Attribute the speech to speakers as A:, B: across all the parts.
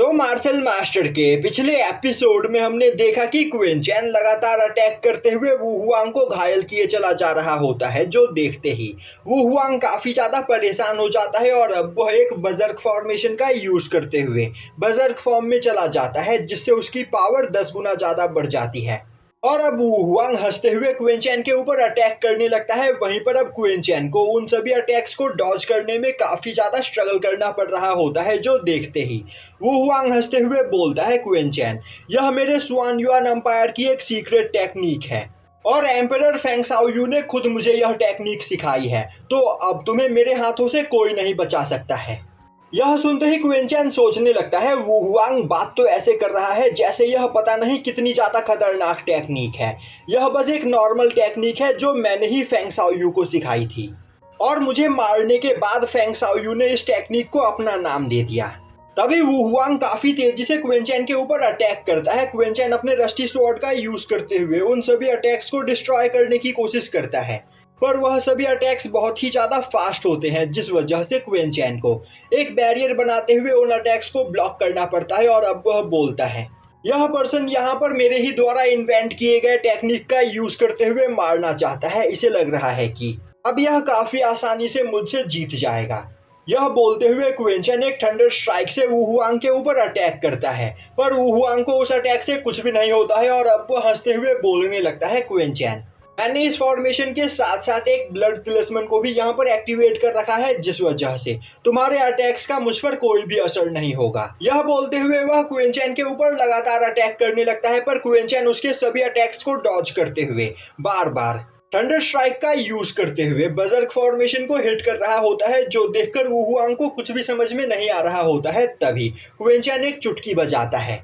A: तो martial master के पिछले एपिसोड में हमने देखा कि क्विन चैन लगातार अटैक करते हुए वू हुआंग को घायल किए चला जा रहा होता है, जो देखते ही वू हुआंग काफी ज्यादा परेशान हो जाता है और अब वह एक बजर्क फॉर्मेशन का यूज करते हुए बजर्क फॉर्म में चला जाता है, जिससे उसकी पावर 10 गुना ज्यादा बढ़ जाती है। और अब वू हुआंग हंसते हुए क्विन चैन के ऊपर अटैक करने लगता है। वहीं पर अब क्विन चैन को उन सभी अटैक्स को डॉज करने में काफी ज्यादा स्ट्रगल करना पड़ रहा होता है, जो देखते ही वू हुआंग हंसते हुए बोलता है, क्विन चैन, यह मेरे स्वान युआन एम्पायर की एक सीक्रेट टेक्निक है और एम्परर फेंग शाओयू ने खुद मुझे यह टेक्निक सिखाई है, तो अब तुम्हें मेरे हाथों से कोई नहीं बचा सकता है। यह सुनते ही क्विन चैन सोचने लगता है, वू हुआंग बात तो ऐसे कर रहा है जैसे यह पता नहीं कितनी ज्यादा खतरनाक टेक्निक है। यह बस एक नॉर्मल टेक्निक है जो मैंने ही फेंग शाओयू को सिखाई थी और मुझे मारने के बाद फेंग शाओयू ने इस टेक्निक को अपना नाम दे दिया। तभी वू हुआंग काफी तेजी से क्विन चैन के ऊपर अटैक करता है। क्विन चैन अपने रस्टी स्वॉर्ड का यूज करते हुए उन सभी अटैक्स को डिस्ट्रॉय करने की कोशिश करता है, पर वह सभी अटैक्स बहुत ही ज्यादा फास्ट होते हैं, जिस वजह से क्विन चैन को एक बैरियर बनाते हुए उन अटैक्स को ब्लॉक करना पड़ता है। और अब वह बोलता है, यह पर्सन यहाँ पर मेरे ही द्वारा इन्वेंट किए गए टेक्निक का यूज करते हुए मारना चाहता है। इसे लग रहा है कि अब यह काफी आसानी से मुझसे जीत जाएगा। यह बोलते हुए क्विन चैन एक थंडर स्ट्राइक से वू हुआंग के ऊपर अटैक करता है, पर वू हुआंग को उस अटैक से कुछ भी नहीं होता है। और अब वह हंसते हुए बोलने लगता है, क्विन चैन, मैंने इस फॉर्मेशन के साथ साथ एक ब्लड तिलिस्मन को भी यहाँ पर एक्टिवेट कर रखा है, जिस वजह से तुम्हारे अटैक्स का मुझ पर कोई भी असर नहीं होगा। यह बोलते हुए वह क्विन चैन के ऊपर लगातार अटैक करने लगता है, पर क्विन चैन उसके सभी अटैक्स को डॉज करते हुए बार बार थंडर स्ट्राइक का यूज करते हुए बजर्क फॉर्मेशन को हिट कर रहा होता है, जो देखकर वू हुआंग को कुछ भी समझ में नहीं आ रहा होता है। तभी क्विन चैन एक चुटकी बजाता है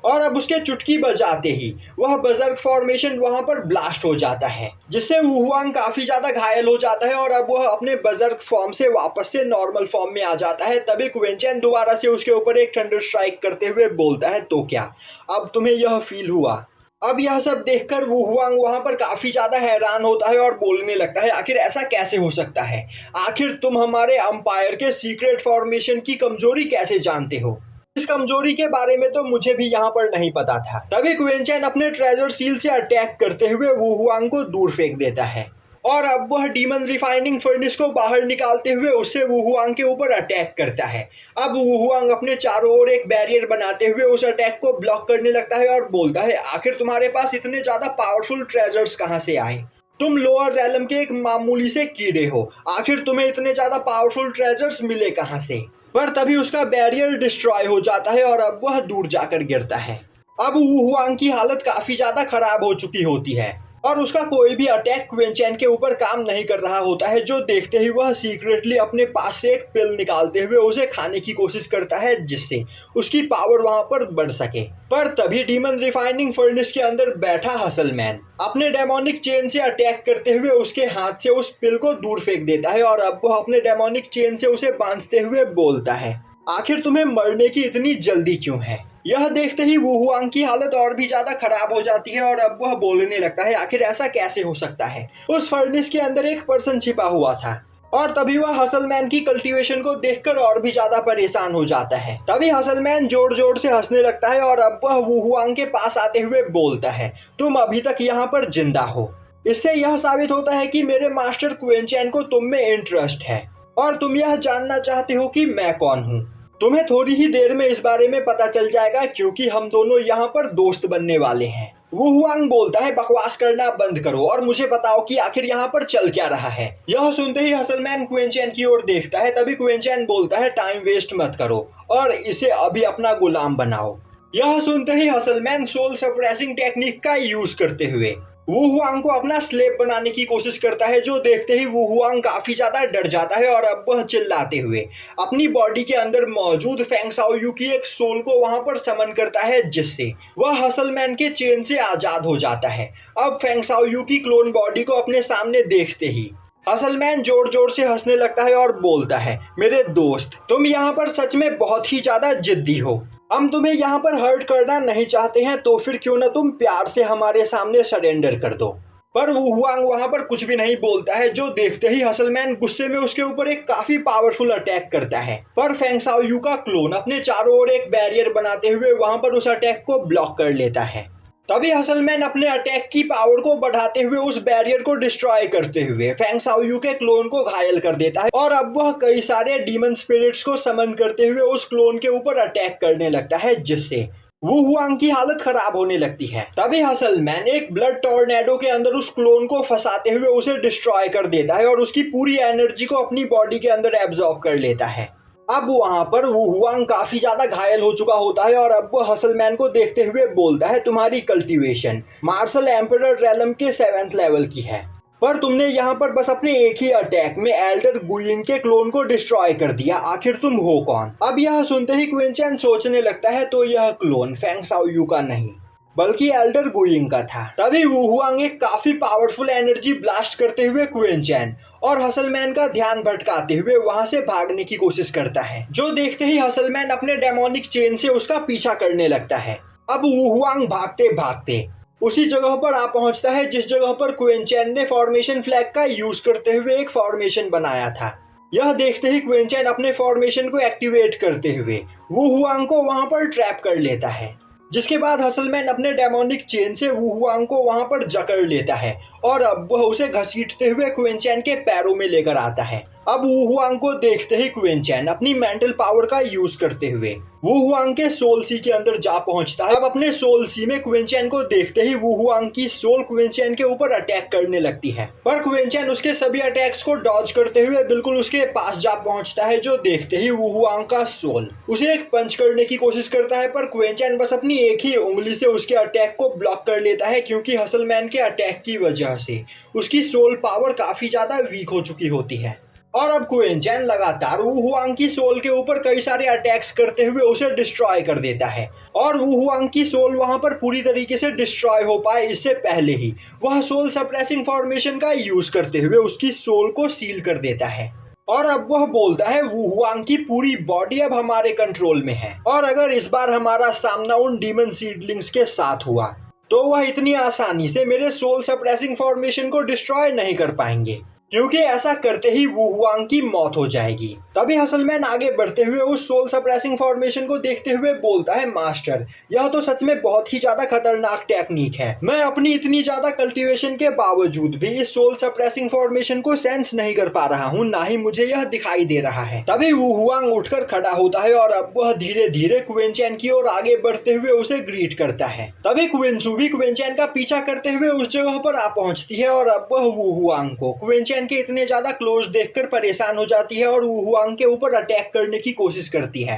A: और अब उसके चुटकी बजाते ही वह बजर्क फॉर्मेशन वहां पर ब्लास्ट हो जाता है, जिससे वू हुआंग काफी ज्यादा घायल हो जाता है और अब वह अपने बजर्क फॉर्म से वापस से नॉर्मल फॉर्म में आ जाता है। तभी क्विन चैन दोबारा से उसके ऊपर एक थंडर स्ट्राइक करते हुए बोलता है, तो क्या अब तुम्हें यह फील हुआ? अब यह सब देखकर वू हुआंग वहां पर काफी ज्यादा हैरान होता है और बोलने लगता है, आखिर ऐसा कैसे हो सकता है? आखिर तुम हमारे अंपायर के सीक्रेट फॉर्मेशन की कमजोरी कैसे जानते हो? इस कमजोरी के बारे में तो मुझे भी यहाँ पर नहीं पता था। तभी क्विन चैन अपने ट्रेजर सील से अटैक करते हुए वू हुआंग को दूर फेंक देता है और अब वह डीमन रिफाइनिंग फर्नेस को बाहर निकालते हुए उससे वू हुआंग के ऊपर अटैक करता है। अब वू हुआंग अपने चारों ओर एक बैरियर बनाते हुए उस अटैक को ब्लॉक करने लगता है और बोलता है, आखिर तुम्हारे पास इतने ज्यादा पावरफुल ट्रेजर्स कहाँ से आए? तुम लोअर रैलम के एक मामूली से कीड़े हो, आखिर तुम्हें इतने ज्यादा पावरफुल ट्रेजर्स मिले कहाँ से? पर तभी उसका बैरियर डिस्ट्रॉय हो जाता है और अब वह दूर जाकर गिरता है। अब वू हुआंग की हालत काफी ज्यादा खराब हो चुकी होती है और उसका कोई भी अटैक क्विन चैन के ऊपर काम नहीं कर रहा होता है, जो देखते ही वह सीक्रेटली अपने पास से एक पिल निकालते हुए उसे खाने की कोशिश करता है, जिससे उसकी पावर वहां पर बढ़ सके। पर तभी डीमन रिफाइनिंग फर्नेस के अंदर बैठा हसल मैन अपने डेमोनिक चेन से अटैक करते हुए उसके हाथ से उस पिल को दूर फेंक देता है और अब वह अपने डेमोनिक चेन से उसे बांधते हुए बोलता है, आखिर तुम्हें मरने की इतनी जल्दी क्यों है? यह देखते ही वू हुआंग की हालत और भी ज्यादा खराब हो जाती है और अब वह बोलने लगता है, आखिर ऐसा कैसे हो सकता है? उस फर्नेस के अंदर एक पर्सन छिपा हुआ था। और तभी वह हसलमैन की कल्टीवेशन को देखकर और भी ज्यादा परेशान हो जाता है। तभी हसलमैन जोर जोर से हंसने लगता है और अब वह वू हुआंग के पास आते हुए बोलता है, तुम अभी तक यहाँ पर जिंदा हो। इससे यह साबित होता है कि मेरे मास्टर क्विन चैन को तुम में इंटरेस्ट है और तुम यह जानना चाहते हो कि मैं कौन हूँ। तुम्हें थोड़ी ही देर में इस बारे में पता चल जाएगा, क्योंकि हम दोनों यहाँ पर दोस्त बनने वाले हैं। वू हुआंग बोलता है, बकवास करना बंद करो और मुझे बताओ कि आखिर यहाँ पर चल क्या रहा है। यह सुनते ही हसलमैन क्विन चैन की ओर देखता है। तभी क्विन चैन बोलता है, टाइम वेस्ट मत करो और इसे अभी अपना गुलाम बनाओ। यह सुनते ही हसलमैन सोल सप्रेसिंग टेक्निक का यूज करते हुए वू हुआंग को अपना स्लेव बनाने की कोशिश करता है, जो देखते ही वू हुआंग काफी ज्यादा डर जाता है और अब वह चिल्लाते हुए अपनी बॉडी के अंदर मौजूद फेंग शाओयू की एक सोल को वहां पर समन करता है, जिससे वह हसलमैन के चेन से आजाद हो जाता है। अब फेंग शाओयू की क्लोन बॉडी को अपने सामने देखते ही हसलमैन जोर जोर से हंसने लगता है और बोलता है, मेरे दोस्त, तुम यहाँ पर सच में बहुत ही ज्यादा जिद्दी हो। हम तुम्हें यहाँ पर हर्ट करना नहीं चाहते हैं, तो फिर क्यों ना तुम प्यार से हमारे सामने सरेंडर कर दो। पर वू हुआंग वहां पर कुछ भी नहीं बोलता है, जो देखते ही हसलमैन गुस्से में उसके ऊपर एक काफी पावरफुल अटैक करता है। पर फेंग शाओयू का क्लोन अपने चारों ओर एक बैरियर बनाते हुए वहां पर उस अटैक को ब्लॉक कर लेता है। तभी हसलमैन अपने अटैक की पावर को बढ़ाते हुए उस बैरियर को डिस्ट्रॉय करते हुए फेंग शाओयू के क्लोन को घायल कर देता है और अब वह कई सारे डीमन स्पिरिट्स को समन करते हुए उस क्लोन के ऊपर अटैक करने लगता है, जिससे वू हुआंग की हालत खराब होने लगती है। तभी हसलमैन एक ब्लड टॉर्नेडो के अंदर उस क्लोन को फंसाते हुए उसे डिस्ट्रॉय कर देता है और उसकी पूरी एनर्जी को अपनी बॉडी के अंदर एब्जॉर्ब कर लेता है। अब वहां पर वू हुआंग काफी ज्यादा घायल हो चुका होता है और अब वह हसलमैन को देखते हुए बोलता है, तुम्हारी कल्टीवेशन मार्शल एम्परर रेलम के 7th लेवल की है, पर तुमने यहाँ पर बस अपने एक ही अटैक में एल्डर गुइंग के क्लोन को डिस्ट्रॉय कर दिया, आखिर तुम हो कौन? अब यह सुनते ही क्विन चैन सोचने लगता है तो यह क्लोन फेंग शाओयू का नहीं बल्कि एल्डर गुइंग का था। तभी वू हुआंग एक काफी पावरफुल एनर्जी ब्लास्ट करते हुए क्विन चैन और हसलमैन का ध्यान भटकाते हुए वहां से भागने की कोशिश करता है, जो देखते ही हसलमैन अपने डेमोनिक चेन से उसका पीछा करने लगता है। अब वू हुआंग भागते भागते उसी जगह पर आ पहुंचता है जिस जगह पर क्विन चैन ने फॉर्मेशन फ्लैग का यूज करते हुए एक फॉर्मेशन बनाया था। यह देखते ही क्विन चैन अपने फॉर्मेशन को एक्टिवेट करते हुए वू हुआंग को वहां पर ट्रैप कर लेता है, जिसके बाद हसलमैन अपने डेमोनिक चेन से वू हुआंग को वहां पर जकड़ लेता है और अब वह उसे घसीटते हुए क्विन चैन के पैरों में लेकर आता है। अब वू हुआंग को देखते ही क्विन चैन अपनी मेंटल पावर का यूज करते हुए वू हुआंग के सोल सी के अंदर जा पहुंचता है। अब अपने सोल सी में क्विन चैन को देखते ही वू हुआंग की सोल क्विन चैन के ऊपर अटैक करने लगती है, पर क्विन चैन उसके सभी अटैक्स को डॉज करते हुए बिल्कुल उसके पास जा पहुंचता है, जो देखते ही वू हुआंग का सोल उसे एक पंच करने की कोशिश करता है, पर क्विन चैन बस अपनी एक ही उंगली से उसके अटैक को ब्लॉक कर लेता है, क्योंकि हसलमैन के अटैक की वजह से उसकी सोल पावर काफी ज्यादा वीक हो चुकी होती है। और अब क्विन चैन लगातार वू हुआंग की सोल के ऊपर कई सारे अटैक्स करते हुए उसे डिस्ट्रॉय कर देता है और वू हुआंग की सोल वहां पर पूरी तरीके से डिस्ट्रॉय हो पाए इससे पहले ही वह सोल सप्रेसिंग फॉर्मेशन का यूज करते हुए उसकी सोल को सील कर देता है। और अब वह बोलता है, वू हुआंग की पूरी बॉडी अब हमारे कंट्रोल में है और अगर इस बार हमारा सामना उन डीमन सीडलिंग्स के साथ हुआ तो वह इतनी आसानी से मेरे सोल सप्रेसिंग फॉर्मेशन को डिस्ट्रॉय नहीं कर पाएंगे, क्योंकि ऐसा करते ही वू हुआंग की मौत हो जाएगी। तभी हसलमैन आगे बढ़ते हुए उस सोल सप्रेसिंग फॉर्मेशन को देखते हुए बोलता है, मास्टर यह तो सच में बहुत ही ज्यादा खतरनाक टेक्निक है। मैं अपनी इतनी ज्यादा कल्टीवेशन के बावजूद भी इस सोल सप्रेसिंग फॉर्मेशन को सेंस नहीं कर पा रहा हूँ, ना ही मुझे यह दिखाई दे रहा है। तभी वू हुआंग उठकर खड़ा होता है और अब वह धीरे धीरे क्विन चैन की ओर आगे बढ़ते हुए उसे ग्रीट करता है। तभी क्विन सू भी क्विन चैन का पीछा करते हुए उस जगह पर आ पहुंचती है और अब वह वू हुआंग को क्विन चैन के इतने ज्यादा क्लोज देखकर परेशान हो जाती है और वू हुआंग के ऊपर अटैक करने की कोशिश करती है,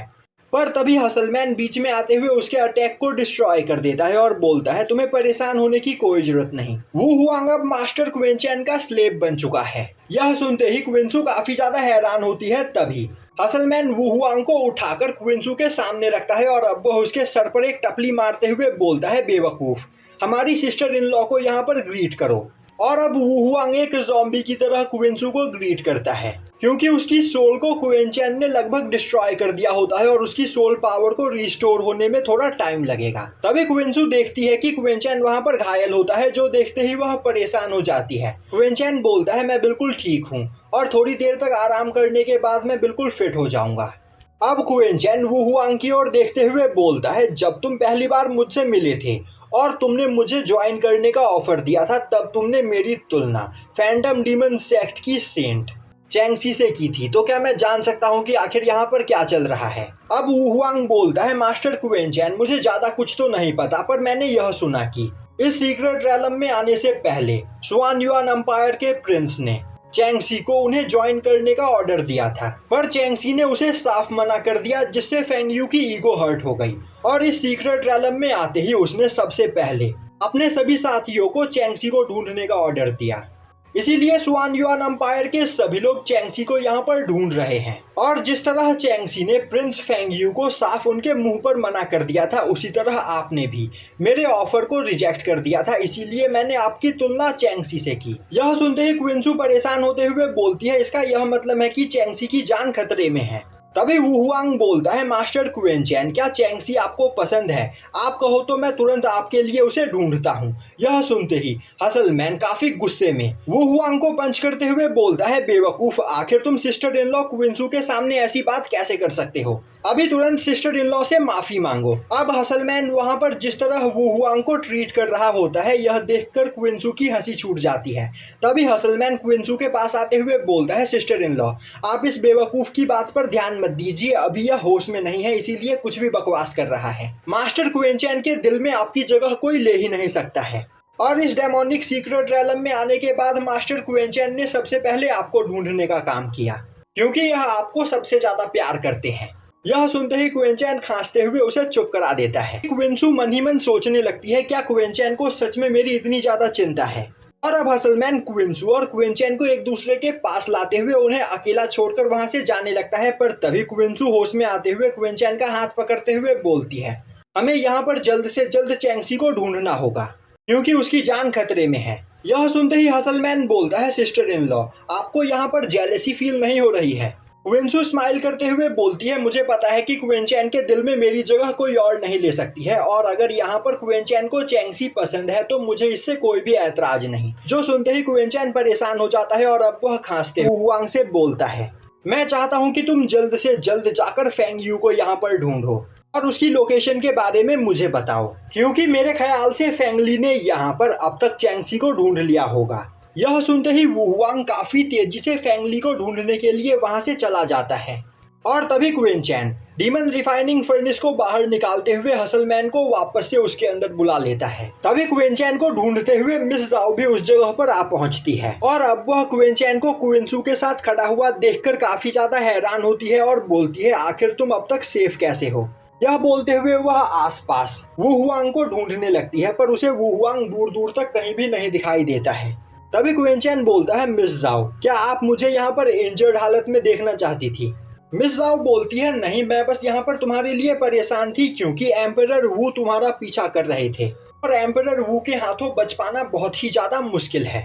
A: पर तभी हसलमैन बीच में आते हुए उसके अटैक को डिस्ट्रॉय कर देता है और बोलता है, तुम्हें परेशान होने की कोई जरूरत नहीं, वू हुआंग अब मास्टर क्विन चैन का स्लेव बन चुका है। यह सुनते ही क्विन सू काफी ज्यादा हैरान होती है। तभी हसलमैन वू हुआंग को उठाकर क्विन सू के सामने रखता है और अब वह उसके सर पर एक टपली मारते हुए बोलता है, बेवकूफ, हमारी सिस्टर इन लॉ को यहाँ पर ग्रीट करो। और अब वू हुआंग एक ज़ॉम्बी की तरह क्विन सू को ग्रीट करता है, क्योंकि उसकी सोल को क्विन चैन ने लगभग डिस्ट्रॉय कर दिया होता है और उसकी सोल पावर को रिस्टोर होने में थोड़ा टाइम लगेगा। तभी क्विन सू देखती है कि क्विन चैन वहां पर घायल होता है, जो देखते ही वह परेशान हो जाती है। क्विन चैन बोलता है, मैं बिल्कुल ठीक हूँ और थोड़ी देर तक आराम करने के बाद मैं बिल्कुल फिट हो जाऊंगा। अब क्विन चैन वू हुआंग की ओर देखते हुए बोलता है, जब तुम पहली बार मुझसे मिले थे और तुमने मुझे ज्वाइन करने का ऑफर दिया था, तब तुमने मेरी तुलना फैंटम डीमन सेक्ट की सेंट चैंगसी से की थी, तो क्या मैं जान सकता हूँ कि आखिर यहाँ पर क्या चल रहा है? अब वू हुआंग बोलता है, मास्टर क्विन चैन, मुझे ज्यादा कुछ तो नहीं पता, पर मैंने यह सुना कि इस सीक्रेट रैलम में आने से पहले स्वान युआन एम्पायर के प्रिंस ने चैंगसी को उन्हें ज्वाइन करने का ऑर्डर दिया था, पर चैंगसी ने उसे साफ मना कर दिया, जिससे फेंग यू की ईगो हर्ट हो गई और इस सीक्रेट रैलम में आते ही उसने सबसे पहले अपने सभी साथियों को चैंगसी को ढूंढने का ऑर्डर दिया। इसीलिए स्वान युआन एम्पायर के सभी लोग चैंगसी को यहाँ पर ढूंढ रहे हैं और जिस तरह चैंगसी ने प्रिंस फेंग यू को साफ उनके मुंह पर मना कर दिया था, उसी तरह आपने भी मेरे ऑफर को रिजेक्ट कर दिया था, इसीलिए मैंने आपकी तुलना चैंगसी से की। यह सुनते ही क्विन सू परेशान होते हुए बोलती है, इसका यह मतलब है कि चैंगसी की जान खतरे में है। तभी वू हुआंग बोलता है, मास्टर क्वेनचैन, क्या चैंगसी आपको पसंद है? आप कहो तो मैं तुरंत आपके लिए उसे ढूंढता हूँ। यह सुनते ही हसलमैन काफी गुस्से में वू हुआंग को पंच करते हुए बोलता है, बेवकूफ, आखिर तुम सिस्टर इन लॉ क्विंसू के सामने ऐसी बात कैसे कर सकते हो? अभी तुरंत सिस्टर इन लॉ से माफी मांगो। अब हसलमैन वहां पर जिस तरह वू हुआंग को ट्रीट कर रहा होता है, यह देखकर क्विंसू की हंसी छूट जाती है। तभी हसलमैन क्विंसू के पास आते हुए बोलता है, सिस्टर इन लॉ, आप इस बेवकूफ की बात पर ध्यान मत दीजिए, अभी यह होश में नहीं है, इसीलिए कुछ भी बकवास कर रहा है। मास्टर क्वेनचैन के दिल में आपकी जगह कोई ले ही नहीं सकता है। और इस डेमोनिक सीक्रेट रैलम में आने के बाद मास्टर क्वेनचैन ने सबसे पहले आपको ढूंढने का काम किया, क्योंकि यह आपको सबसे ज्यादा प्यार करते हैं। यह सुनते ही क्वेनचैन खांसते हुए उसे चुप करा देता है। क्विंसू मन ही मन सोचने लगती है, क्या क्वेनचैन को सच में मेरी इतनी ज्यादा चिंता है? और अब हसलमैन क्विंसू और क्वेनचैन को एक दूसरे के पास लाते हुए उन्हें अकेला छोड़कर वहां से जाने लगता है। पर तभी क्विंसू होश में आते हुए क्वेनचैन का हाथ पकड़ते हुए बोलती है, हमें यहाँ पर जल्द से जल्द चैंगसी को ढूंढना होगा, क्योंकि उसकी जान खतरे में है। यह सुनते ही हसलमैन बोलता है, सिस्टर इन लॉ, आपको यहाँ पर जेलसी फील नहीं हो रही है? क्विंसू स्माइल करते हुए बोलती है, मुझे पता है कि क्वेनचैन के दिल में मेरी जगह कोई और नहीं ले सकती है, और अगर यहाँ पर क्वेनचैन को चैंगसी पसंद है तो मुझे इससे कोई भी ऐतराज नहीं। जो सुनते ही क्वेनचैन परेशान हो जाता है और अब वह खांसते हुए हुआंग से बोलता है, मैं चाहता हूँ कि तुम जल्द से जल्द जाकर फेंग यू को यहाँ पर ढूंढो और उसकी लोकेशन के बारे में मुझे बताओ, क्योंकि मेरे ख्याल से फेंगली ने यहाँ पर अब तक चैंगसी को ढूंढ लिया होगा। यह सुनते ही वू हुआंग काफी तेजी से फेंगली को ढूंढने के लिए वहां से चला जाता है। और तभी क्वेनचैन डीमन रिफाइनिंग फर्नेस को बाहर निकालते हुए हसलमैन को वापस से उसके अंदर बुला लेता है। तभी क्वेनचैन को ढूंढते हुए मिस जाओ भी उस जगह पर आ पहुंचती है, और अब वह क्वेनचैन को क्विंसू के साथ खड़ा हुआ देखकर काफी ज्यादा हैरान होती है और बोलती है, आखिर तुम अब तक सेफ कैसे हो? यह बोलते हुए वह आसपास वू हुआंग को ढूंढने लगती है, पर उसे वू हुआंग दूर दूर तक कहीं भी नहीं दिखाई देता है। तभी क्वेनचैन बोलता है, मिस जाओ, क्या आप मुझे यहाँ पर इंजर्ड हालत में देखना चाहती थी? मिस जाओ बोलती है, नहीं, मैं बस यहाँ पर तुम्हारे लिए परेशान थी, क्योंकि एम्परर वू तुम्हारा पीछा कर रहे थे और एम्परर वू के हाथों बच पाना बहुत ही ज्यादा मुश्किल है।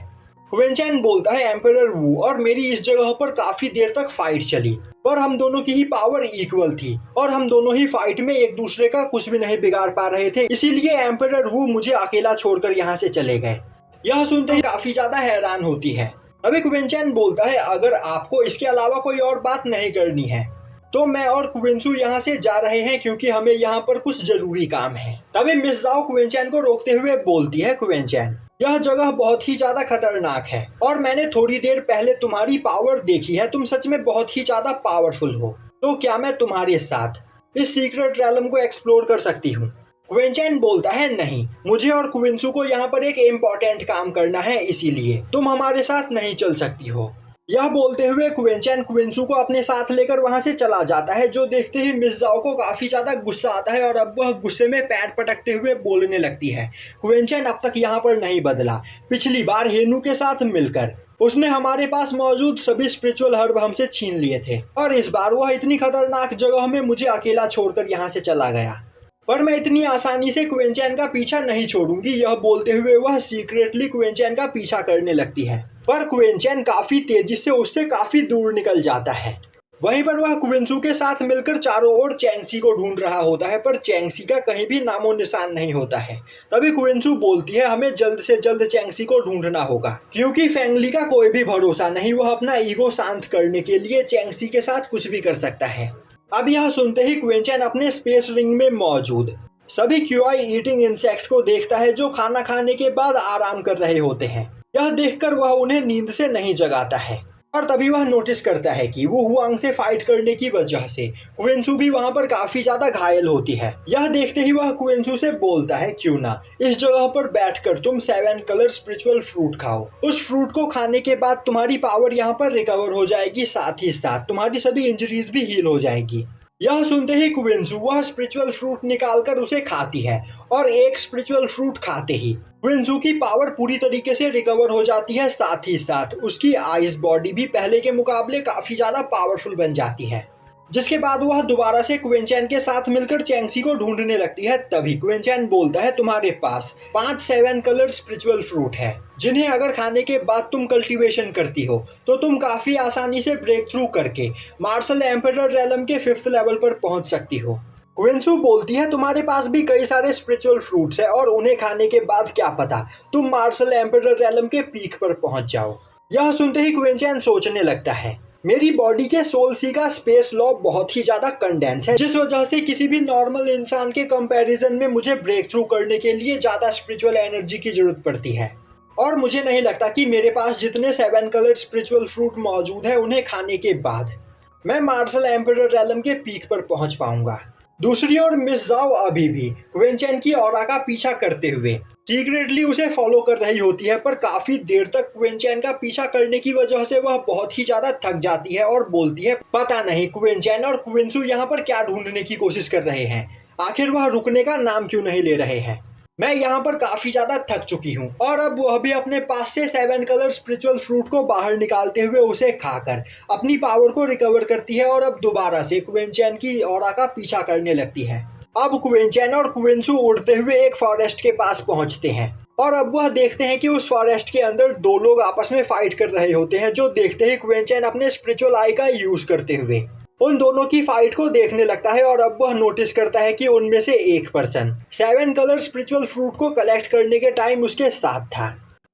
A: क्वेनचैन बोलता है, एम्परर वू और मेरी इस जगह पर काफी देर तक फाइट चली और हम दोनों की ही पावर इक्वल थी और हम दोनों ही फाइट में एक दूसरे का कुछ भी नहीं बिगाड़ पा रहे थे, इसीलिए एम्परर वू मुझे अकेला छोड़कर यहाँ से चले गए। यह सुनते ही काफी ज्यादा हैरान होती है। अभी क्वेनचैन बोलता है, अगर आपको इसके अलावा कोई और बात नहीं करनी है तो मैं और क्विंसू यहाँ से जा रहे हैं, क्योंकि हमें यहाँ पर कुछ जरूरी काम है। तभी मिस जाओ क्वेनचैन को रोकते हुए बोलती है, क्वेनचैन, यह जगह बहुत ही ज्यादा खतरनाक है और मैंने थोड़ी देर पहले तुम्हारी पावर देखी है, तुम सच में बहुत ही ज्यादा पावरफुल हो, तो क्या मैं तुम्हारे साथ इस सीक्रेट रैलम को एक्सप्लोर कर सकती हूँ? क्वेनचैन बोलता है, नहीं, मुझे और क्विंसू को यहाँ पर एक इम्पोर्टेंट काम करना है, इसीलिए तुम हमारे साथ नहीं चल सकती हो। यह बोलते हुए क्वेनचैन क्विंसू को अपने साथ लेकर वहां से चला जाता है, जो देखते ही मिस जाओ को काफी ज्यादा गुस्सा आता है और अब वह गुस्से में पैर पटकते हुए बोलने लगती है, क्वेनचैन अब तक यहाँ पर नहीं बदला, पिछली बार हेनू के साथ मिलकर उसने हमारे पास मौजूद सभी स्पिरिचुअल हर्ब हमसे छीन लिए थे और इस बार वह इतनी खतरनाक जगह में मुझे अकेला छोड़कर यहाँ से चला गया, पर मैं इतनी आसानी से क्वेनचैन का पीछा नहीं छोड़ूंगी। यह बोलते हुए वह सीक्रेटली क्वेनचैन का पीछा करने लगती है, पर क्वेनचैन काफी तेजी से उससे काफी दूर निकल जाता है। वहीं पर वह क्विंसू के साथ मिलकर चारों ओर चैंगसी को ढूंढ रहा होता है, पर चैंगसी का कहीं भी नामो निशान नहीं होता है। तभी क्विंसू बोलती है, हमें जल्द से जल्द चैंगसी को ढूंढना होगा, क्योंकि फेंगली का कोई भी भरोसा नहीं, वह अपना ईगो शांत करने के लिए चैंगसी के साथ कुछ भी कर सकता है। अब यह सुनते ही क्वेनचैन अपने स्पेस रिंग में मौजूद सभी क्यूआई ईटिंग इंसेक्ट को देखता है, जो खाना खाने के बाद आराम कर रहे होते हैं। यह देखकर वह उन्हें नींद से नहीं जगाता है और तभी वह नोटिस करता है कि वो हुआंग से फाइट करने की वजह से क्विंसू भी वहां पर काफी ज्यादा घायल होती है। यह देखते ही वह क्विंसू से बोलता है, क्यों ना इस जगह पर बैठकर तुम 7 कलर स्पिरिचुअल फ्रूट खाओ। उस फ्रूट को खाने के बाद तुम्हारी पावर यहाँ पर रिकवर हो जाएगी, साथ ही साथ तुम्हारी सभी इंजरीज भी हील हो जाएगी। यह सुनते ही क्विंसू वह स्पिरिचुअल फ्रूट निकालकर उसे खाती है और एक स्पिरिचुअल फ्रूट खाते ही क्विंसू की पावर पूरी तरीके से रिकवर हो जाती है, साथ ही साथ उसकी आइस बॉडी भी पहले के मुकाबले काफी ज्यादा पावरफुल बन जाती है। जिसके बाद वह दोबारा से क्विंचैन के साथ मिलकर चैंगसी को ढूंढने लगती है। तभी क्विंचैन बोलता है तुम्हारे पास 5 7 कलर स्पिरिचुअल फ्रूट है, जिन्हें अगर खाने के बाद तुम कल्टीवेशन करती हो तो तुम काफी आसानी से ब्रेक थ्रू करके मार्शल एम्परर रेलम के 5th लेवल पर पहुंच सकती हो। क्विंसू बोलती है तुम्हारे पास भी कई सारे स्पिरिचुअल फ्रूट्स है और उन्हें खाने के बाद क्या पता तुम मार्शल एम्परर रेलम के पीक पर पहुंच जाओ। यह सुनते ही क्विंचैन सोचने लगता है मेरी बॉडी के सोल सी का स्पेस लॉ बहुत ही ज्यादा कंडेंस है, जिस वजह से किसी भी नॉर्मल इंसान के कंपैरिजन में मुझे ब्रेक थ्रू करने के लिए ज्यादा स्पिरिचुअल एनर्जी की जरूरत पड़ती है। और मुझे नहीं लगता कि मेरे पास जितने 7 कलर्ड स्पिरिचुअल फ्रूट मौजूद है उन्हें खाने के बाद मैं मार्शल एम्परर रेलम के पीक पर पहुंच पाऊंगा। दूसरी ओर मिस जाओ अभी भी क्विंचैन की ऑरा का पीछा करते हुए सीक्रेटली उसे फॉलो कर रही होती है, पर काफी देर तक क्विंचैन का पीछा करने की वजह से वह बहुत ही ज्यादा थक जाती है और बोलती है पता नहीं क्विंचैन और क्विंसू यहाँ पर क्या ढूंढने की कोशिश कर रहे हैं, आखिर वह रुकने का नाम क्यों नहीं ले रहे हैं। मैं यहाँ पर काफी ज्यादा थक चुकी हूँ। और अब वह भी अपने पास से 7 कलर स्पिरिचुअल फ्रूट को बाहर निकालते हुए उसे खाकर अपनी पावर को रिकवर करती है और अब दोबारा से क्विंचैन की ऑरा का पीछा करने लगती है। अब क्विंचैन और क्विंसू उड़ते हुए एक फॉरेस्ट के पास पहुंचते हैं और अब वह देखते हैं कि उस फॉरेस्ट के अंदर 2 लोग आपस में फाइट कर रहे होते हैं, जो देखते ही क्विंचैन अपने स्पिरिचुअल आई का यूज करते हुए उन दोनों की फाइट को देखने लगता है। और अब वह नोटिस करता है कि उनमें से एक पर्सन 7 कलर स्पिरिचुअल फ्रूट को कलेक्ट करने के टाइम उसके साथ था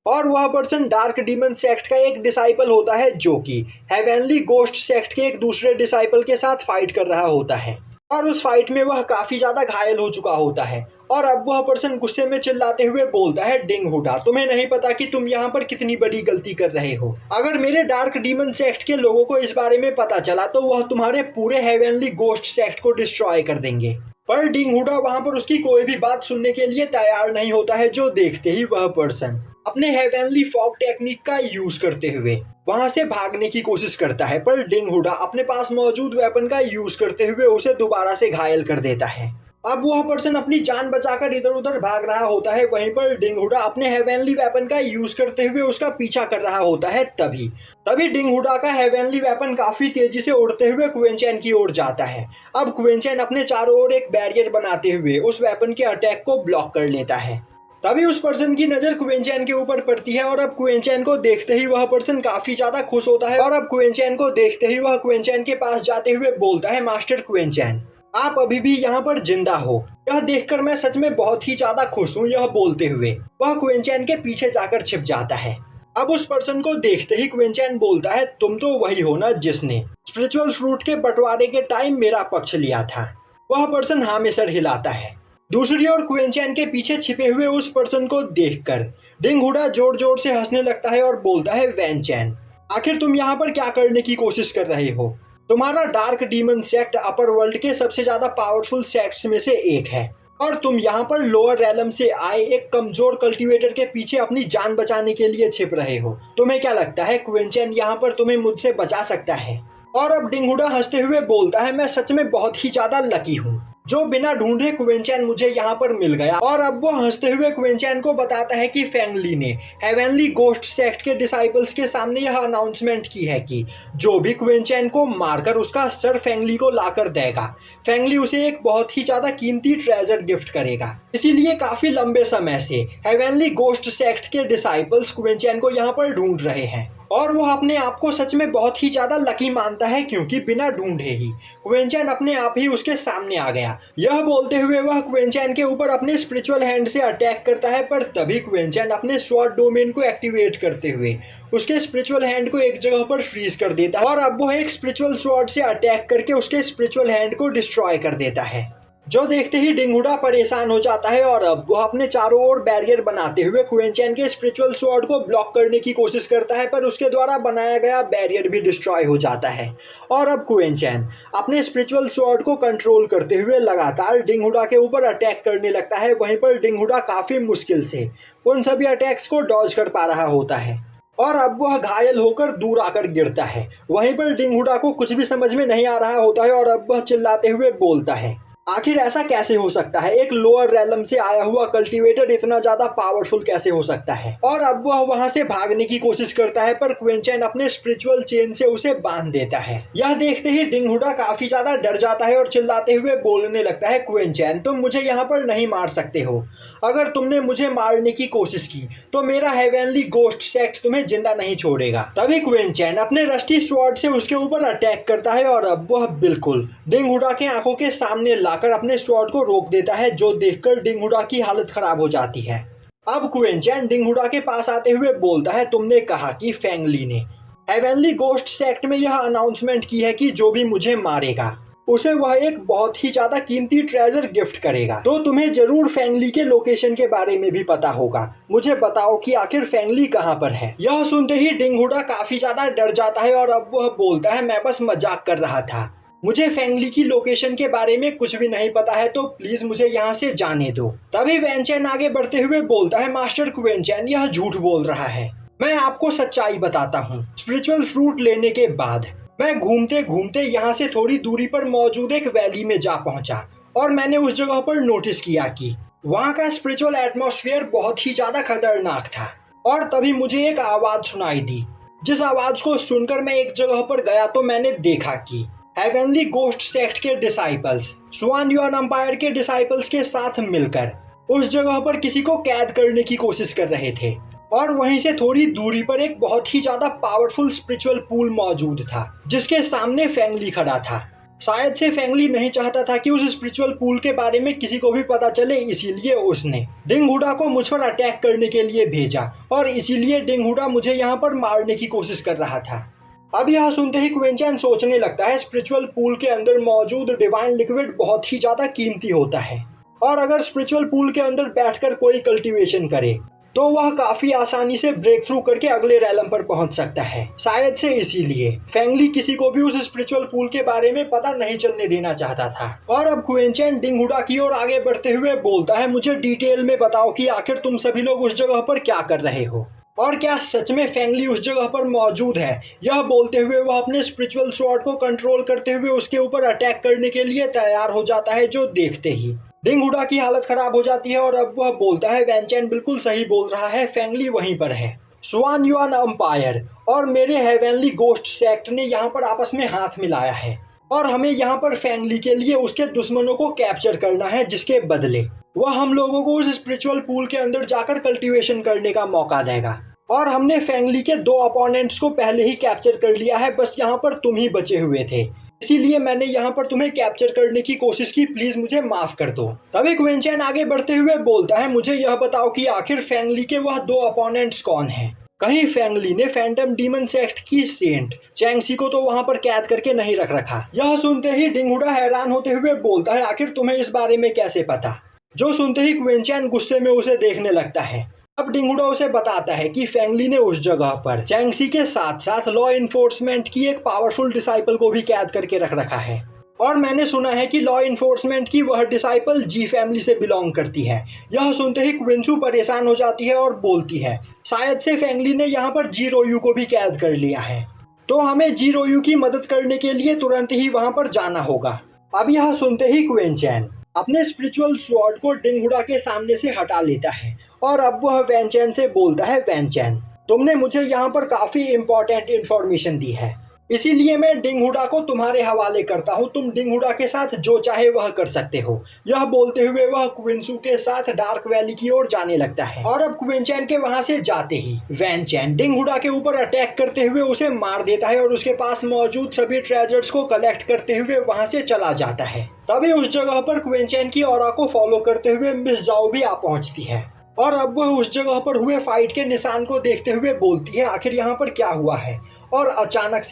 A: और वह पर्सन डार्क डीमन सेक्ट का एक डिसाइपल होता है, जो कि हेवनली गोस्ट सेक्ट के एक दूसरे डिसाइपल के साथ फाइट कर रहा होता है। और उस फाइट में वह काफी ज्यादा घायल हो चुका होता है और अब वह पर्सन गुस्से में चिल्लाते हुए बोलता है डिंग हुडा, तुम्हें नहीं पता कि तुम यहाँ पर कितनी बड़ी गलती कर रहे हो। अगर मेरे डार्क डीमन सेक्ट के लोगों को इस बारे में पता चला तो वह तुम्हारे पूरे हेवनली गोस्ट सेक्ट को डिस्ट्रॉय कर देंगे। पर डिंग हुडा वहाँ पर उसकी कोई भी बात सुनने के लिए तैयार नहीं होता है, जो देखते ही वह पर्सन अपने हेवनली फॉग टेक्निक का यूज करते हुए वहां से भागने की कोशिश करता है, पर डिंग हुडा अपने पास मौजूद वेपन का यूज करते हुए उसे दोबारा से घायल कर देता है। अब वह पर्सन अपनी जान बचाकर इधर उधर भाग रहा होता है, वहीं पर डिंग हुडा अपने हेवनली वेपन का यूज करते हुए उसका पीछा कर रहा होता है। तभी डिंग हुडा का हेवनली वेपन काफी तेजी से उड़ते हुए क्विंचैन की ओर जाता है। अब क्विंचैन अपने चारों ओर एक बैरियर बनाते हुए उस वेपन के अटैक को ब्लॉक कर लेता है। तभी उस पर्सन की नजर क्विंचैन के ऊपर पड़ती है और अब क्विंचैन को देखते ही वह पर्सन काफी ज्यादा खुश होता है और अब क्विंचैन को देखते ही वह क्विंचैन के पास जाते हुए बोलता है मास्टर क्विंचैन, आप अभी भी यहाँ पर जिंदा हो, यह देखकर मैं सच में बहुत ही ज्यादा खुश हूँ। यह बोलते हुए वह क्विंचैन के पीछे जाकर छिप जाता है। अब उस पर्सन को देखते ही क्विंचैन बोलता है तुम तो वही हो ना जिसने स्पिरिचुअल फ्रूट के बंटवारे के टाइम मेरा पक्ष लिया था। वह पर्सन हाँ में सर हिलाता है। दूसरी ओर क्विंचैन के पीछे छिपे हुए उस पर्सन को देखकर डिंग हुडा जोर जोर से हंसने लगता है और बोलता है वैनचैन, आखिर तुम यहाँ पर क्या करने की कोशिश कर रहे हो। तुम्हारा डार्क डीमन सेक्ट अपर वर्ल्ड के सबसे ज्यादा पावरफुल सेक्ट्स में से एक है और तुम यहाँ पर लोअर रैलम से आए एक कमजोर कल्टीवेटर के पीछे अपनी जान बचाने के लिए छिप रहे हो। तुम्हें क्या लगता है क्विंचैन यहाँ पर तुम्हें मुझसे बचा सकता है। और अब डिंग हुडा हंसते हुए बोलता है मैं सच में बहुत ही ज्यादा लकी हूँ, जो बिना ढूंढे क्विंचैन मुझे यहाँ पर मिल गया। और अब वो हंसते हुए क्विंचैन को बताता है कि फेंगली ने हेवनली गोस्ट सेक्ट के डिसाइपल्स के सामने यह अनाउंसमेंट की है कि जो भी क्विंचैन को मारकर उसका सर फेंगली को लाकर देगा, फेंगली उसे एक बहुत ही ज्यादा कीमती ट्रेजर गिफ्ट करेगा। इसीलिए काफी लंबे समय से हेवनली गोस्ट सेक्ट के डिसाइपल्स क्विंचैन को यहाँ पर ढूंढ रहे हैं और वो अपने आप को सच में बहुत ही ज्यादा लकी मानता है, क्योंकि बिना ढूंढे ही क्विंचैन अपने आप ही उसके सामने आ गया। यह बोलते हुए वह क्विंचैन के ऊपर अपने स्पिरिचुअल हैंड से अटैक करता है, पर तभी क्विंचैन अपने स्वॉर्ड डोमेन को एक्टिवेट करते हुए उसके स्पिरिचुअल हैंड को एक जगह पर फ्रीज कर देता है और अब वो एक स्पिरिचुअल स्वॉर्ड से अटैक करके उसके स्पिरिचुअल हैंड को डिस्ट्रॉय कर देता है, जो देखते ही डिंग हुडा परेशान हो जाता है और अब वह अपने चारों ओर बैरियर बनाते हुए क्विंचैन के स्पिरिचुअल स्वॉर्ड को ब्लॉक करने की कोशिश करता है, पर उसके द्वारा बनाया गया बैरियर भी डिस्ट्रॉय हो जाता है। और अब क्विंचैन अपने स्पिरिचुअल स्वॉर्ड को कंट्रोल करते हुए लगातार डिंग हुडा के ऊपर अटैक करने लगता है। वहीं पर डिंग हुडा काफी मुश्किल से उन सभी अटैक्स को डॉज कर पा रहा होता है और अब वह घायल होकर दूर आकर गिरता है। वहीं पर डिंग हुडा को कुछ भी समझ में नहीं आ रहा होता है और अब वह चिल्लाते हुए बोलता है आखिर ऐसा कैसे हो सकता है? एक लोअर रैलम से आया हुआ कल्टीवेटर इतना ज्यादा पावरफुल कैसे हो सकता है? और अब वह वहां से भागने की कोशिश करता है, पर क्विंचेन अपने स्पिरिचुअल चेन से उसे बांध देता है। यह देखते ही डिंगहुडा काफी ज्यादा डर जाता है और चिल्लाते हुए बोलने लगता है, क्विंचेन, तुम मुझे यहाँ पर नहीं मार सकते हो। अगर तुमने मुझे मारने की कोशिश की तो मेरा हेवनली गोस्ट सेक्ट तुम्हें जिंदा नहीं छोड़ेगा। तभी क्विंचेन अपने रस्टी स्वॉर्ड से उसके ऊपर अटैक करता है और अब वह बिल्कुल डिंगहुडा के आंखों के सामने लाकर अपने स्वॉर्ड को रोक देता है, जो देखकर डिंगहुडा की हालत खराब हो जाती है। अब क्विंचेन डिंगहुडा के पास आते हुए बोलता है, तुमने कहा कि फेंगली ने हेवनली गोस्ट सेक्ट में यह अनाउंसमेंट की है कि जो भी मुझे मारेगा उसे वह एक बहुत ही ज्यादा कीमती ट्रेजर गिफ्ट करेगा। तो तुम्हें जरूर फेंगली के लोकेशन के बारे में भी पता होगा। मुझे बताओ कि आखिर फेंगली कहाँ पर है। यह सुनते ही डिंगहुडा काफी ज्यादा डर जाता है और अब वह बोलता है, मैं बस मजाक कर रहा था। मुझे फेंगली की लोकेशन के बारे में कुछ भी नहीं पता है, तो प्लीज मुझे यहाँ से जाने दो। तभी वेंचेन आगे बढ़ते हुए बोलता है, मास्टर क्विंचेन यह झूठ बोल रहा है। मैं आपको सच्चाई बताता हूँ। स्पिरिचुअल फ्रूट लेने के बाद मैं घूमते घूमते यहाँ से थोड़ी दूरी पर मौजूद एक वैली में जा पहुंचा और मैंने उस जगह पर नोटिस किया कि वहाँ का स्पिरिचुअल एटमॉस्फेयर बहुत ही ज्यादा खतरनाक था। और तभी मुझे एक आवाज सुनाई दी, जिस आवाज को सुनकर मैं एक जगह पर गया तो मैंने देखा कि हेवनली गोस्ट सेक्ट के डिसाइपल्स स्वान युआन एम्पायर के डिसाइपल्स के साथ मिलकर उस जगह पर किसी को कैद करने की कोशिश कर रहे थे। और वहीं से थोड़ी दूरी पर एक बहुत ही ज्यादा पावरफुल स्पिरिचुअल पूल मौजूद था, जिसके सामने फेंगली खड़ा था। शायद से फेंगली नहीं चाहता था कि उस स्पिरिचुअल पूल के बारे में किसी को भी पता चले, इसीलिए उसने डिंगहुडा को मुझ पर अटैक करने के लिए भेजा और इसीलिए डिंगहुडा मुझे यहाँ पर मारने की कोशिश कर रहा था। अब यह सुनते ही क्विंचेन सोचने लगता है, स्पिरिचुअल पूल के अंदर मौजूद डिवाइन लिक्विड बहुत ही ज्यादा कीमती होता है और अगर स्पिरिचुअल पूल के अंदर बैठकर कोई कल्टीवेशन करे तो वह काफी आसानी से ब्रेक थ्रू करके अगले रैलम पर पहुंच सकता है। शायद से इसीलिए फेंगली किसी को भी उस स्पिरिचुअल पूल के बारे में पता नहीं चलने देना चाहता था। और अब क्विंचेन डिंगहुडा की ओर आगे बढ़ते हुए बोलता है, मुझे डिटेल में बताओ कि आखिर तुम सभी लोग उस जगह पर क्या कर रहे हो और क्या सच में फेंगली उस जगह पर मौजूद है। यह बोलते हुए वह अपने स्पिरिचुअल स्वॉर्ड को कंट्रोल करते हुए उसके ऊपर अटैक करने के लिए तैयार हो जाता है, जो देखते ही डिंगहुडा की हालत खराब हो जाती है। और अब वह बोलता है, वेंचेन बिल्कुल सही बोल रहा है, फेंगली वहीं पर है। स्वान युआन एम्पायर और मेरे हेवनली गोस्ट सेक्ट ने यहाँ पर आपस में हाथ मिलाया है और हमें यहाँ पर फेंगली के लिए उसके दुश्मनों को कैप्चर करना है, जिसके बदले वह हम लोगों को उस स्पिरिचुअल पूल के अंदर जाकर कल्टीवेशन करने का मौका देगा। और हमने फेंगली के 2 अपोनेंट्स को पहले ही कैप्चर कर लिया है, बस यहाँ पर तुम ही बचे हुए थे, इसीलिए मैंने यहाँ पर तुम्हें कैप्चर करने की कोशिश की, प्लीज मुझे माफ कर दो। तभी क्विंचेन आगे बढ़ते हुए बोलता है, मुझे यह बताओ कि आखिर फेंगली के वह 2 अपोनेंट्स कौन हैं? कहीं फेंगली ने फैंटम डीमन सेक्ट की सेंट चैंगसी को तो वहां पर कैद करके नहीं रख रखा। यह सुनते ही डिंगहुडा हैरान होते हुए बोलता है, आखिर तुम्हें इस बारे में कैसे पता? जो सुनते ही क्विंचेन गुस्से में उसे देखने लगता है। अब डिंगहुडा उसे बताता है कि फेंगली ने उस जगह पर चैंगसी के साथ साथ लॉ इन्फोर्समेंट की एक पावरफुल डिसाइपल को भी कैद करके रख रखा है और मैंने सुना है कि लॉ इन्फोर्समेंट की वह डिसाइपल जी फैमिली से बिलोंग करती है। यह सुनते ही क्विंसू परेशान हो जाती है और बोलती है, शायद से फेंगली ने यहाँ पर जी रोयू को भी कैद कर लिया है, तो हमें जी रोयू की मदद करने के लिए तुरंत ही वहां पर जाना होगा। अब यह सुनते ही क्विंचेन अपने स्पिरिचुअल स्वॉर्ड को डिंगहुडा के सामने से हटा लेता है और अब वह वेंचेन से बोलता है, वेंचेन तुमने मुझे यहाँ पर काफी इंपॉर्टेंट इंफॉर्मेशन दी है, इसीलिए मैं डिंगहुडा को तुम्हारे हवाले करता हूँ, तुम डिंगहुडा के साथ जो चाहे वह कर सकते हो। यह बोलते हुए वह क्विंसू के साथ डार्क वैली की ओर जाने लगता है और अब क्विंचेन के वहां से जाते ही वेंचेन डिंगहुडा के ऊपर अटैक करते हुए उसे मार देता है और उसके पास मौजूद सभी ट्रेजर्स को कलेक्ट करते हुए वहां से चला जाता है। तभी उस जगह पर क्विंचेन की ऑरा को फॉलो करते हुए मिस जाओ भी आ पहुंचती है और अब वह उस जगह पर हुए फाइट के निशान को देखते हुए बोलती है, आखिर यहाँ पर क्या हुआ है और अचानक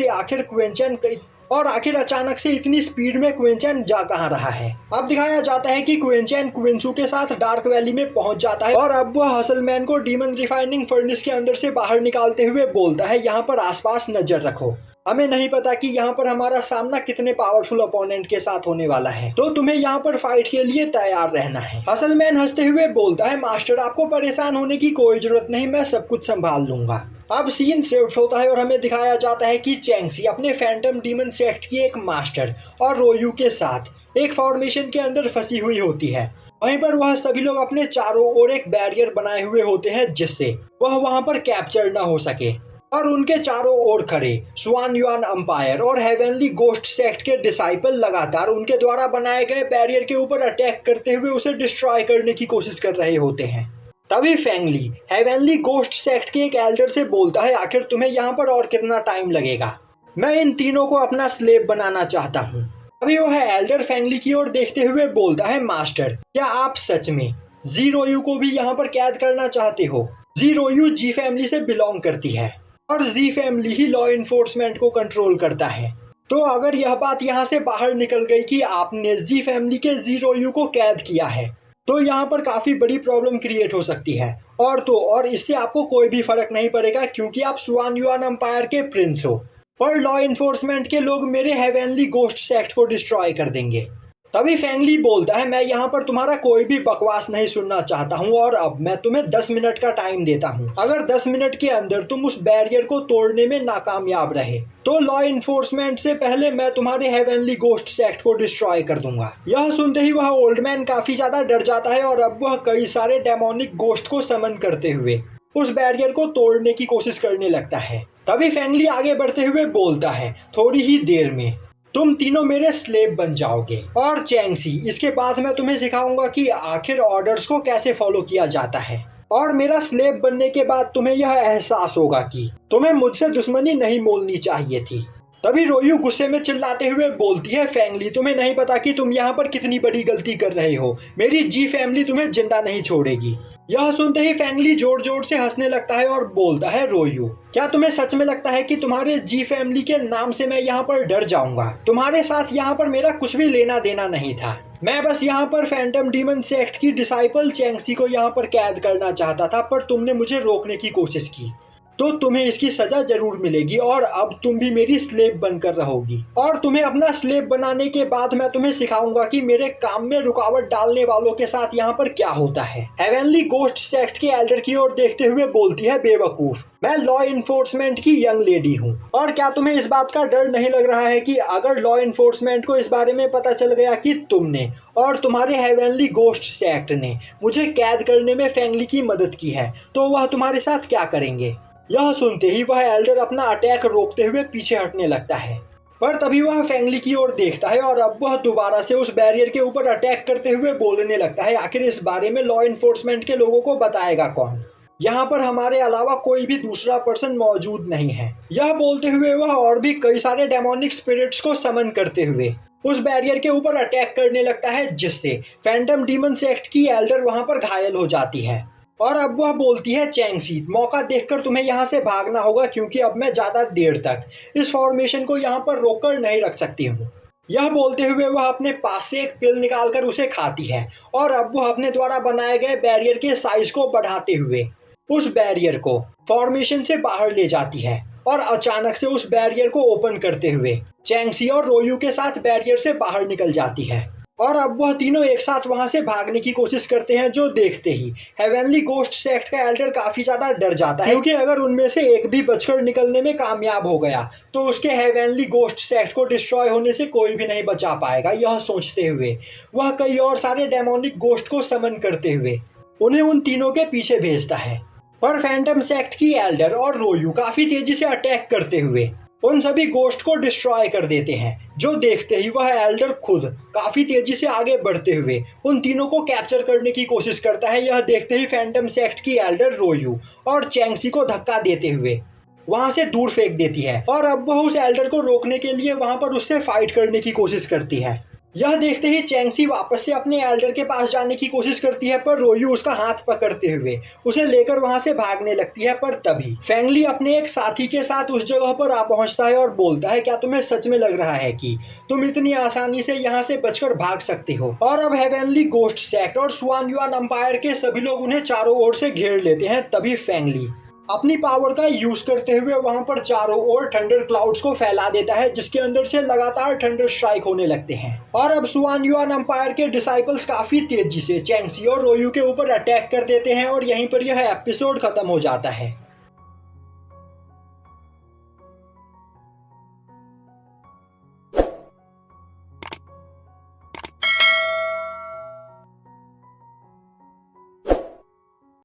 A: से इतनी स्पीड में क्विंचेन जा कहाँ रहा है। अब दिखाया जाता है कि क्विंचेन क्विंसू के साथ डार्क वैली में पहुंच जाता है और अब वह हसलमैन को डीमन रिफाइनिंग फर्नेस के अंदर से बाहर निकालते हुए बोलता है, यहाँ पर आसपास नजर रखो, हमें नहीं पता कि यहाँ पर हमारा सामना कितने पावरफुल ओपोनेंट के साथ होने वाला है, तो तुम्हें यहाँ पर फाइट के लिए तैयार रहना है। हसलमैन हंसते हुए बोलता है, मास्टर आपको परेशान होने की कोई जरूरत नहीं, मैं सब कुछ संभाल लूंगा। अब सीन शिफ्ट होता है और हमें दिखाया जाता है कि चैंगसी अपने फैंटम डीमन सेक्ट की एक मास्टर और रोयू के साथ एक फॉर्मेशन के अंदर फंसी हुई होती है। वहीं पर वह सभी लोग अपने चारों ओर एक बैरियर बनाए हुए होते हैं जिससे वह वहां पर कैप्चर ना हो सके, और उनके चारों ओर खड़े स्वान युआन अंपायर और हेवनली गोस्ट सेक्ट के डिसाइपल लगातार उनके द्वारा बनाए गए बैरियर के ऊपर अटैक करते हुए उसे डिस्ट्रॉय करने की कोशिश कर रहे होते हैं। तभी फेंगली हेवनली गोस्ट सेक्ट के एक एल्डर से बोलता है, आखिर तुम्हें यहाँ पर और कितना टाइम लगेगा, मैं इन तीनों को अपना स्लेव बनाना चाहता हूँ। अभी वह एल्डर फेंगली की ओर देखते हुए बोलता है, मास्टर क्या आप सच में जी रोयू को भी यहाँ पर कैद करना चाहते हो? जी रोयू जी फैमिली से बिलोंग करती है और जी फैमिली ही लॉ इन्फोर्समेंट को कंट्रोल करता है। तो अगर यह बात यहाँ से बाहर निकल गई कि आपने जी फैमिली के जी रोयू को कैद किया है तो यहाँ पर काफ़ी बड़ी प्रॉब्लम क्रिएट हो सकती है। और इससे आपको कोई भी फर्क नहीं पड़ेगा क्योंकि आप स्वान युआन एम्पायर के प्रिंस हो, पर लॉ इन्फोर्समेंट के लोग मेरे हेवनली गोस्ट सेक्ट को डिस्ट्रॉय कर देंगे। तभी फेंगली बोलता है, मैं यहाँ पर तुम्हारा कोई भी बकवास नहीं सुनना चाहता हूँ और अब मैं तुम्हें 10 मिनट का टाइम देता हूँ। अगर 10 मिनट के अंदर तुम उस बैरियर को तोड़ने में नाकामयाब रहे तो लॉ इन्फोर्समेंट से पहले मैं तुम्हारे हेवनली गोस्ट सेक्ट को डिस्ट्रॉय कर दूंगा। यह सुनते ही वह ओल्ड मैन काफी ज्यादा डर जाता है और अब वह कई सारे डेमोनिक गोस्ट को समन करते हुए उस बैरियर को तोड़ने की कोशिश करने लगता है। तभी फेंगली आगे बढ़ते हुए बोलता है, थोड़ी ही देर में तुम तीनों मेरे स्लेव बन जाओगे और चैंगसी इसके बाद मैं तुम्हें सिखाऊंगा कि आखिर ऑर्डर्स को कैसे फॉलो किया जाता है, और मेरा स्लेव बनने के बाद तुम्हें यह एहसास होगा कि तुम्हें मुझसे दुश्मनी नहीं मोलनी चाहिए थी। तभी रोयू गुस्से में चिल्लाते हुए बोलती है, फेंगली तुम्हें नहीं पता कि तुम यहाँ पर कितनी बड़ी गलती कर रहे हो, मेरी जी फैमिली तुम्हें जिंदा नहीं छोड़ेगी। यह सुनते ही फेंगली जोर जोर से हंसने लगता है और बोलता है, रोयू क्या तुम्हें सच में लगता है कि तुम्हारे जी फैमिली के नाम से मैं यहाँ पर डर जाऊंगा? तुम्हारे साथ यहाँ पर मेरा कुछ भी लेना देना नहीं था, मैं बस यहाँ पर फैंटम डीमन सेक्ट की डिसाइपल चैंगसी को यहाँ पर कैद करना चाहता था, पर तुमने मुझे रोकने की कोशिश की तो तुम्हें इसकी सजा जरूर मिलेगी और अब तुम भी मेरी स्लेव बनकर रहोगी। और तुम्हें अपना स्लेव बनाने के बाद मैं तुम्हें सिखाऊंगा कि मेरे काम में रुकावट डालने वालों के साथ यहाँ पर क्या होता है। हेवनली गोस्ट सेक्ट के एल्डर की ओर देखते हुए बोलती है, बेवकूफ मैं लॉ इन्फोर्समेंट की यंग लेडी हूँ, और क्या तुम्हें इस बात का डर नहीं लग रहा है कि अगर लॉ इन्फोर्समेंट को इस बारे में पता चल गया कि तुमने और तुम्हारे हेवनली गोस्ट सेक्ट ने मुझे कैद करने में फेंगली की मदद की है तो वह तुम्हारे साथ क्या करेंगे? यह सुनते ही वह एल्डर अपना अटैक रोकते हुए पीछे हटने लगता है, पर तभी वह फेंगली की ओर देखता है और अब वह दोबारा से उस बैरियर के ऊपर अटैक करते हुए बोलने लगता है, आखिर इस बारे में लॉ इन्फोर्समेंट के लोगों को बताएगा कौन? यहाँ पर हमारे अलावा कोई भी दूसरा पर्सन मौजूद नहीं है। यह बोलते हुए वह और भी कई सारे डेमोनिक स्पिरिट्स को समन करते हुए उस बैरियर के ऊपर अटैक करने लगता है, जिससे फैंटम डीमन सेक्ट की एल्डर वहां पर घायल हो जाती है। और अब वह बोलती है, चैंगसी मौका देखकर तुम्हें यहाँ से भागना होगा क्योंकि अब मैं ज़्यादा देर तक इस फॉर्मेशन को यहाँ पर रोककर नहीं रख सकती हूँ। यह बोलते हुए वह अपने पास से एक पिल निकालकर उसे खाती है और अब वह अपने द्वारा बनाए गए बैरियर के साइज को बढ़ाते हुए उस बैरियर को फॉर्मेशन से बाहर ले जाती है और अचानक से उस बैरियर को ओपन करते हुए चैंगसी और रोयू के साथ बैरियर से बाहर निकल जाती है। और अब वह तीनों एक साथ वहां से भागने की कोशिश करते हैं, जो देखते ही हेवनली गोस्ट सेक्ट का एल्डर काफी ज्यादा डर जाता है क्योंकि अगर उनमें से एक भी बचकर निकलने में कामयाब हो गया तो उसके हेवनली गोस्ट सेक्ट को डिस्ट्रॉय होने से कोई भी नहीं बचा पाएगा। यह सोचते हुए वह कई और सारे डेमोनिक गोस्ट को समन करते हुए उन्हें उन तीनों के पीछे भेजता है, पर फैंटम सेक्ट की एल्डर और रोयू काफी तेजी से अटैक करते हुए उन सभी गोस्ट को डिस्ट्रॉय कर देते हैं, जो देखते ही वह एल्डर खुद काफी तेजी से आगे बढ़ते हुए उन तीनों को कैप्चर करने की कोशिश करता है। यह देखते ही फैंटम सेक्ट की एल्डर रोयू और चैंगसी को धक्का देते हुए वहां से दूर फेंक देती है और अब वह उस एल्डर को रोकने के लिए वहां पर उससे फाइट करने की कोशिश करती है। यह देखते ही चैंगसी वापस से अपने एल्डर के पास जाने की कोशिश करती है, पर रोयू उसका हाथ पकड़ते हुए उसे लेकर वहां से भागने लगती है। पर तभी फेंगली अपने एक साथी के साथ उस जगह पर आ पहुंचता है और बोलता है, क्या तुम्हें सच में लग रहा है कि तुम इतनी आसानी से यहाँ से बचकर भाग सकते हो? और अब हेवनली गोस्ट सेक्ट और स्वान युआन एम्पायर के सभी लोग उन्हें चारों ओर से घेर लेते हैं। तभी फेंगली अपनी पावर का यूज करते हुए वहां पर चारों ओर थंडर क्लाउड्स को फैला देता है, जिसके अंदर से लगातार थंडर स्ट्राइक होने लगते हैं। और अब स्वान युआन एम्पायर के डिसाइपल्स काफी तेजी से चैंगसी और रोयू के ऊपर अटैक कर देते हैं और यहीं पर यह एपिसोड खत्म हो जाता है।